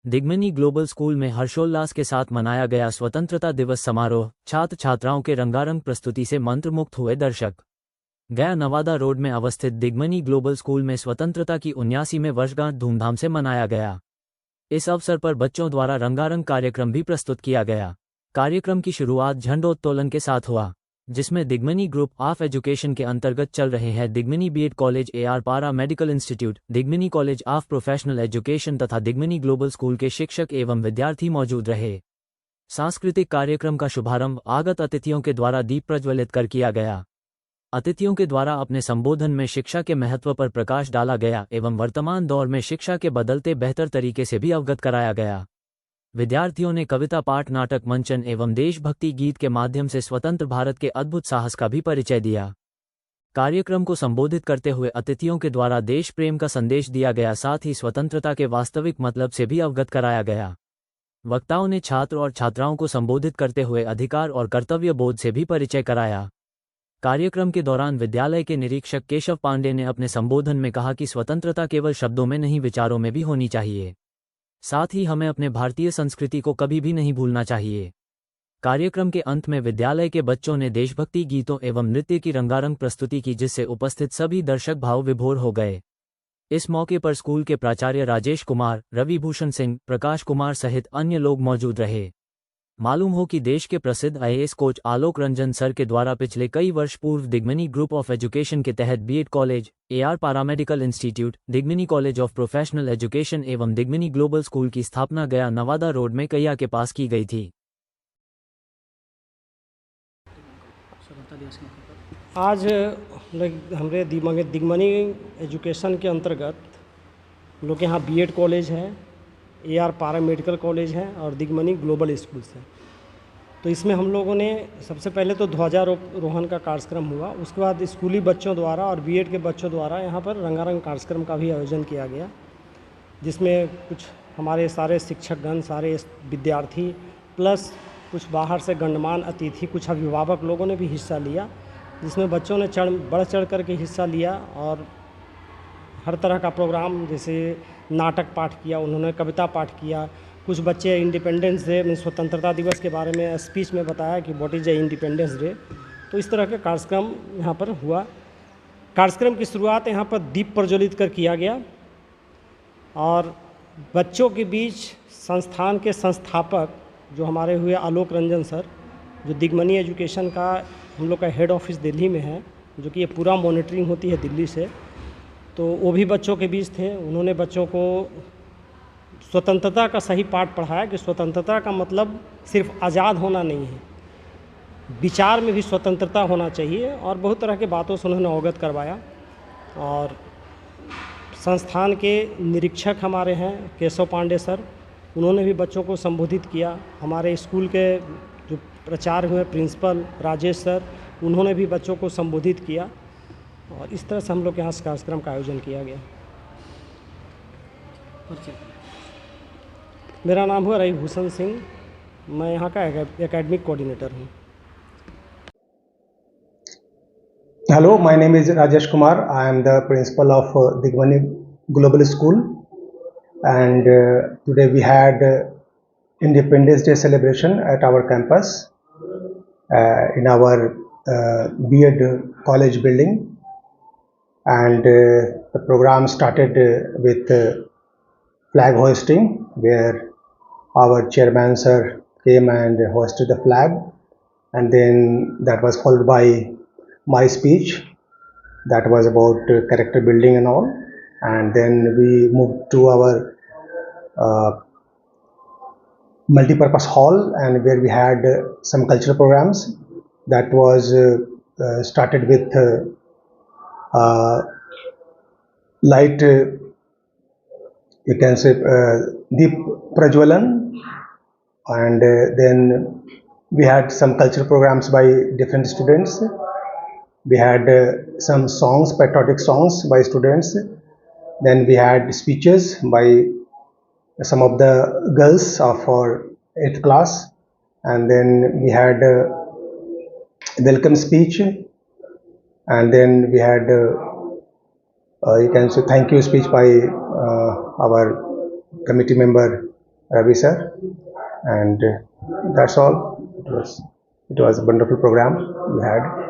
दिग्मनी global school में हर्षोल्लास के साथ मनाया गया स्वतंत्रता दिवस समारोह। छात्र छात्राओं के रंगारंग प्रस्तुति से मंत्रमुग्ध हुए दर्शक। गया नवादा रोड में अवस्थित दिग्मनी ग्लोबल स्कूल में स्वतंत्रता की 79वीं वर्षगांठ धूमधाम से मनाया गया। इस अवसर पर बच्चों द्वारा रंगारंग कार्यक्रम भी प्रस्तुत किया गया। कार्यक्रम की शुरुआत झंडोत्तोलन के साथ हुआ, जिसमें दिग्मनी ग्रुप ऑफ एजुकेशन के अंतर्गत चल रहे हैं Digmani B Ed college, AR paramedical institute, Digmani college of professional education तथा दिग्मनी ग्लोबल स्कूल के शिक्षक एवं विद्यार्थी मौजूद रहे। सांस्कृतिक कार्यक्रम का शुभारंभ आगत अतिथियों के द्वारा दीप प्रज्वलित कर किया गया। अतिथियों के द्वारा अपने संबोधन में शिक्षा के महत्व पर प्रकाश डाला गया एवं वर्तमान दौर में शिक्षा के बदलते बेहतर तरीके से भी अवगत कराया गया। विद्यार्थियों ने कविता पाठ, नाटक मंचन एवं देशभक्ति गीत के माध्यम से स्वतंत्र भारत के अद्भुत साहस का भी परिचय दिया। कार्यक्रम को संबोधित करते हुए अतिथियों के द्वारा देश प्रेम का संदेश दिया गया, साथ ही स्वतंत्रता के वास्तविक मतलब से भी अवगत कराया गया। वक्ताओं ने छात्र और छात्राओं को संबोधित करते हुए अधिकार और कर्तव्य बोध से भी परिचय कराया। कार्यक्रम के दौरान विद्यालय के निरीक्षक केशव पांडे ने अपने संबोधन में कहा कि स्वतंत्रता केवल शब्दों में नहीं, विचारों में भी होनी चाहिए। साथ ही हमें अपने भारतीय संस्कृति को कभी भी नहीं भूलना चाहिए। कार्यक्रम के अंत में विद्यालय के बच्चों ने देशभक्ति गीतों एवं नृत्य की रंगारंग प्रस्तुति की, जिससे उपस्थित सभी दर्शक भाव विभोर हो गए। इस मौके पर स्कूल के प्राचार्य राजेश कुमार, रविभूषण सिंह, प्रकाश कुमार सहित अन्य लोग मौजूद रहे। मालूम हो कि देश के प्रसिद्ध IAS coach Alok Ranjan sir के द्वारा पिछले कई वर्ष पूर्व दिग्मनी ग्रुप ऑफ एजुकेशन के तहत B Ed college, AR paramedical institute, Digmani college of professional education एवं दिग्मनी ग्लोबल स्कूल की स्थापना गया नवादा रोड में कैया के पास की गई थी। आज हमारे दिग्मनी एजुकेशन के अंतर्गत हम लोग के यहाँ बीएड कॉलेज है, एआर पारा मेडिकल कॉलेज है और दिग्मनी ग्लोबल स्कूल्स है। तो इसमें हम लोगों ने सबसे पहले तो ध्वजारोहण का कार्यक्रम हुआ, उसके बाद स्कूली बच्चों द्वारा और बीएड के बच्चों द्वारा यहाँ पर रंगारंग कार्यक्रम का भी आयोजन किया गया, जिसमें कुछ हमारे सारे शिक्षकगण, सारे विद्यार्थी प्लस कुछ बाहर से गणमान्य अतिथि, कुछ अभिभावक लोगों ने भी हिस्सा लिया, जिसमें बच्चों ने बढ़ चढ़ कर के हिस्सा लिया और हर तरह का प्रोग्राम, जैसे नाटक पाठ किया, उन्होंने कविता पाठ किया। कुछ बच्चे इंडिपेंडेंस डे, स्वतंत्रता दिवस के बारे में स्पीच में बताया कि what is a independence day. तो इस तरह के कार्यक्रम यहाँ पर हुआ। कार्यक्रम की शुरुआत यहाँ पर दीप प्रज्वलित कर किया गया और बच्चों के बीच संस्थान के संस्थापक जो हमारे हुए आलोक रंजन सर, जो दिग्मनी एजुकेशन का हम लोग का हेड ऑफिस दिल्ली में है, जो कि ये पूरा मॉनिटरिंग होती है दिल्ली से, तो वो भी बच्चों के बीच थे। उन्होंने बच्चों को स्वतंत्रता का सही पाठ पढ़ाया कि स्वतंत्रता का मतलब सिर्फ आज़ाद होना नहीं है, विचार में भी स्वतंत्रता होना चाहिए, और बहुत तरह के बातों से उन्होंने अवगत करवाया। और संस्थान के निरीक्षक हमारे हैं केशव पांडे सर, उन्होंने भी बच्चों को संबोधित किया। हमारे स्कूल के जो प्राचार्य हुए प्रिंसिपल राजेश सर, उन्होंने भी बच्चों को संबोधित किया और इस तरह से हम लोग के यहाँ इस कार्यक्रम का आयोजन किया गया। मेरा नाम हुआ रविभूषण सिंह, मैं यहाँ का एकेडमिक कोऑर्डिनेटर हूँ। Hello, my name is Rajesh Kumar. I am the principal of Digmani Global School, and today we had Independence Day celebration at our campus in our BEd college building, and the program started with flag hoisting, where our chairman sir came and hoisted the flag, and then that was followed by my speech that was about character building and all, and then we moved to our multi-purpose hall, and where we had some cultural programs that was started with light, you can say deep prajwalan, and then we had some cultural programs by different students. We had some songs, patriotic songs by students. Then we had speeches by some of the girls of our 8th class, and then we had welcome speech, and then we had you can say thank you speech by our committee member Ravi sir, and that's all. It was a wonderful program we had.